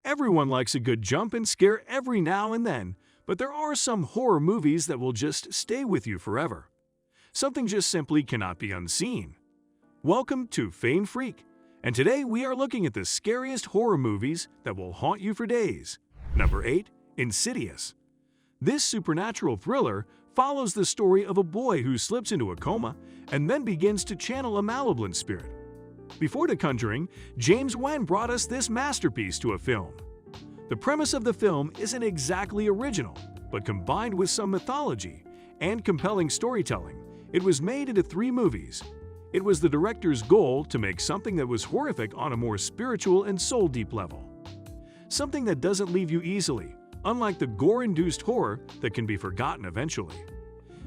Everyone likes a good jump and scare every now and then, but there are some horror movies that will just stay with you forever. Something just simply cannot be unseen. Welcome to Fane Freak, and today we are looking at the scariest horror movies that will haunt you for days. Number 8. Insidious. This supernatural thriller follows the story of a boy who slips into a coma and then begins to channel a malevolent spirit. Before The Conjuring, James Wan brought us this masterpiece to a film. The premise of the film isn't exactly original, but combined with some mythology and compelling storytelling, it was made into 3 movies. It was the director's goal to make something that was horrific on a more spiritual and soul-deep level. Something that doesn't leave you easily, unlike the gore-induced horror that can be forgotten eventually.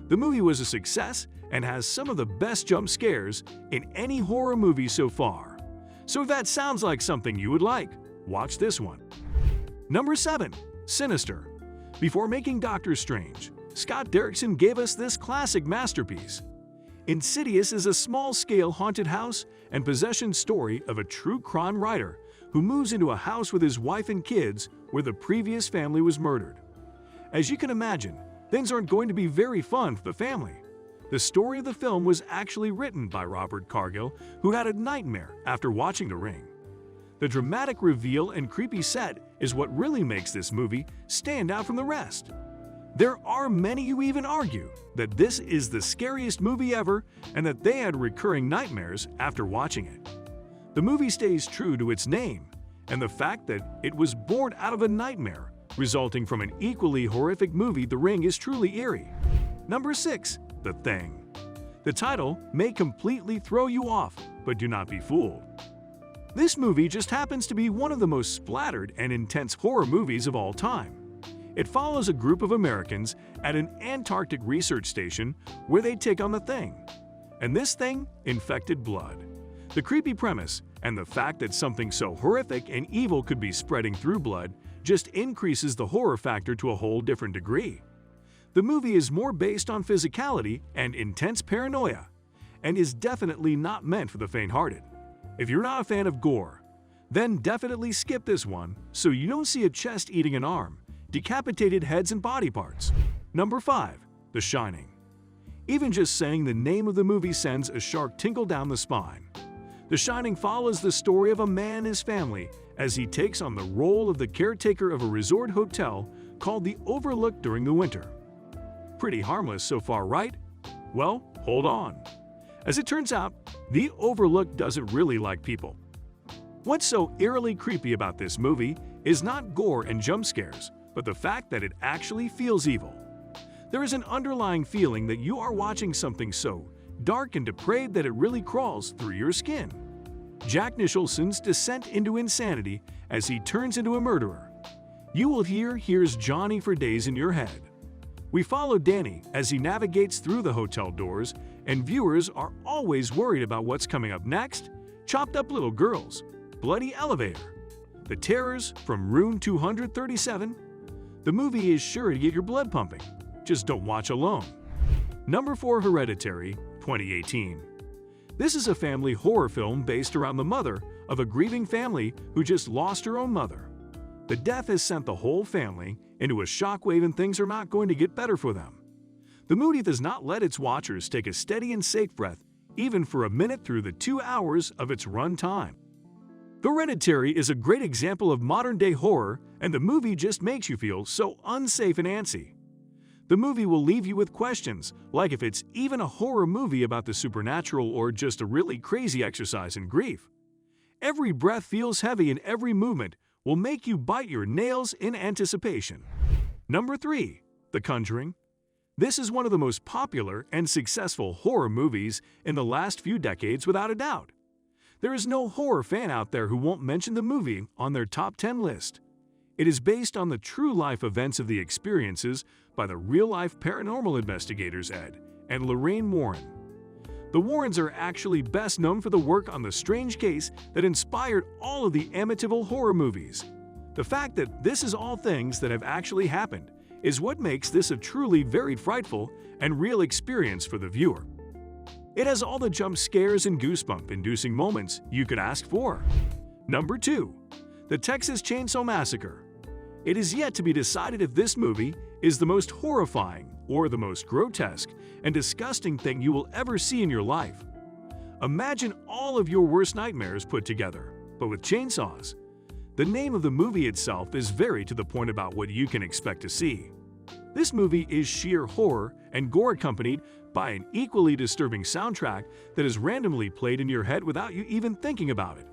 The movie was a success and has some of the best jump scares in any horror movie so far. So if that sounds like something you would like, watch this one. Number 7. Sinister. Before making Doctor Strange, Scott Derrickson gave us this classic masterpiece. Insidious is a small-scale haunted house and possession story of a true crime writer who moves into a house with his wife and kids where the previous family was murdered. As you can imagine, things aren't going to be very fun for the family. The story of the film was actually written by Robert Cargill, who had a nightmare after watching The Ring. The dramatic reveal and creepy set is what really makes this movie stand out from the rest. There are many who even argue that this is the scariest movie ever and that they had recurring nightmares after watching it. The movie stays true to its name, and the fact that it was born out of a nightmare resulting from an equally horrific movie, The Ring, is truly eerie. Number 6. The Thing. The title may completely throw you off, but do not be fooled. This movie just happens to be one of the most splattered and intense horror movies of all time. It follows a group of Americans at an Antarctic research station where they take on the Thing. And this thing infected blood. The creepy premise and the fact that something so horrific and evil could be spreading through blood just increases the horror factor to a whole different degree. The movie is more based on physicality and intense paranoia, and is definitely not meant for the faint-hearted. If you're not a fan of gore, then definitely skip this one so you don't see a chest eating an arm, decapitated heads and body parts. Number 5. The Shining. Even just saying the name of the movie sends a sharp tingle down the spine. The Shining follows the story of a man and his family as he takes on the role of the caretaker of a resort hotel called the Overlook during the winter. Pretty harmless so far, right? Well, hold on. As it turns out, the Overlook doesn't really like people. What's so eerily creepy about this movie is not gore and jump scares, but the fact that it actually feels evil. There is an underlying feeling that you are watching something so dark and depraved that it really crawls through your skin. Jack Nicholson's descent into insanity as he turns into a murderer. You will hear "Here's Johnny" for days in your head. We follow Danny as he navigates through the hotel doors, and viewers are always worried about what's coming up next. Chopped up little girls, bloody elevator, the terrors from room 237. The movie is sure to get your blood pumping. Just don't watch alone. Number 4. Hereditary, 2018. This is a family horror film based around the mother of a grieving family who just lost her own mother. The death has sent the whole family into a shockwave and things are not going to get better for them. The movie does not let its watchers take a steady and safe breath even for a minute through the 2 hours of its run time. Hereditary is a great example of modern-day horror, and the movie just makes you feel so unsafe and antsy. The movie will leave you with questions like if it's even a horror movie about the supernatural or just a really crazy exercise in grief. Every breath feels heavy and every movement will make you bite your nails in anticipation. Number 3. The Conjuring. This is one of the most popular and successful horror movies in the last few decades without a doubt. There is no horror fan out there who won't mention the movie on their top 10 list. It is based on the true-life events of the experiences by the real-life paranormal investigators Ed and Lorraine Warren. The Warrens are actually best known for the work on the strange case that inspired all of the Amityville horror movies. The fact that this is all things that have actually happened is what makes this a truly very frightful and real experience for the viewer. It has all the jump scares and goosebump-inducing moments you could ask for. Number 2. The Texas Chainsaw Massacre. It is yet to be decided if this movie is the most horrifying or the most grotesque and disgusting thing you will ever see in your life. Imagine all of your worst nightmares put together, but with chainsaws. The name of the movie itself is very to the point about what you can expect to see. This movie is sheer horror and gore accompanied by an equally disturbing soundtrack that is randomly played in your head without you even thinking about it.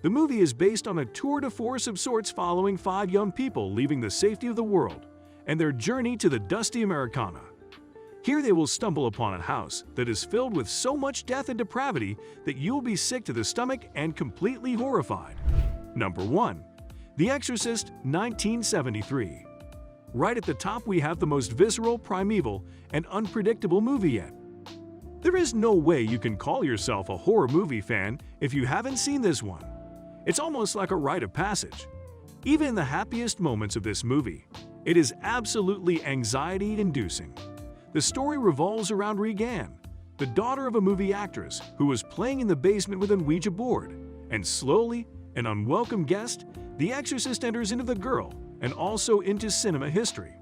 The movie is based on a tour de force of sorts following 5 young people leaving the safety of the world and their journey to the dusty Americana. Here they will stumble upon a house that is filled with so much death and depravity that you will be sick to the stomach and completely horrified. Number 1. The Exorcist, 1973. Right at the top we have the most visceral, primeval, and unpredictable movie yet. There is no way you can call yourself a horror movie fan if you haven't seen this one. It's almost like a rite of passage. Even in the happiest moments of this movie, it is absolutely anxiety-inducing. The story revolves around Regan, the daughter of a movie actress who was playing in the basement with an Ouija board, and slowly, an unwelcome guest, the exorcist enters into the girl and also into cinema history.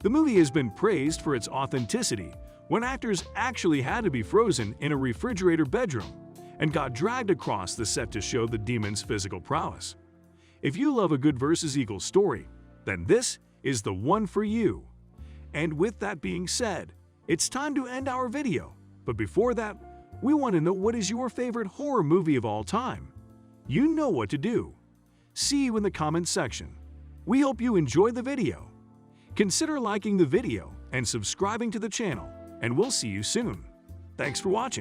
The movie has been praised for its authenticity when actors actually had to be frozen in a refrigerator bedroom and got dragged across the set to show the demon's physical prowess. If you love a good versus evil story, then this is the one for you. And with that being said, it's time to end our video. But before that, we want to know what is your favorite horror movie of all time. You know what to do. See you in the comments section. We hope you enjoyed the video. Consider liking the video and subscribing to the channel, and we'll see you soon. Thanks for watching.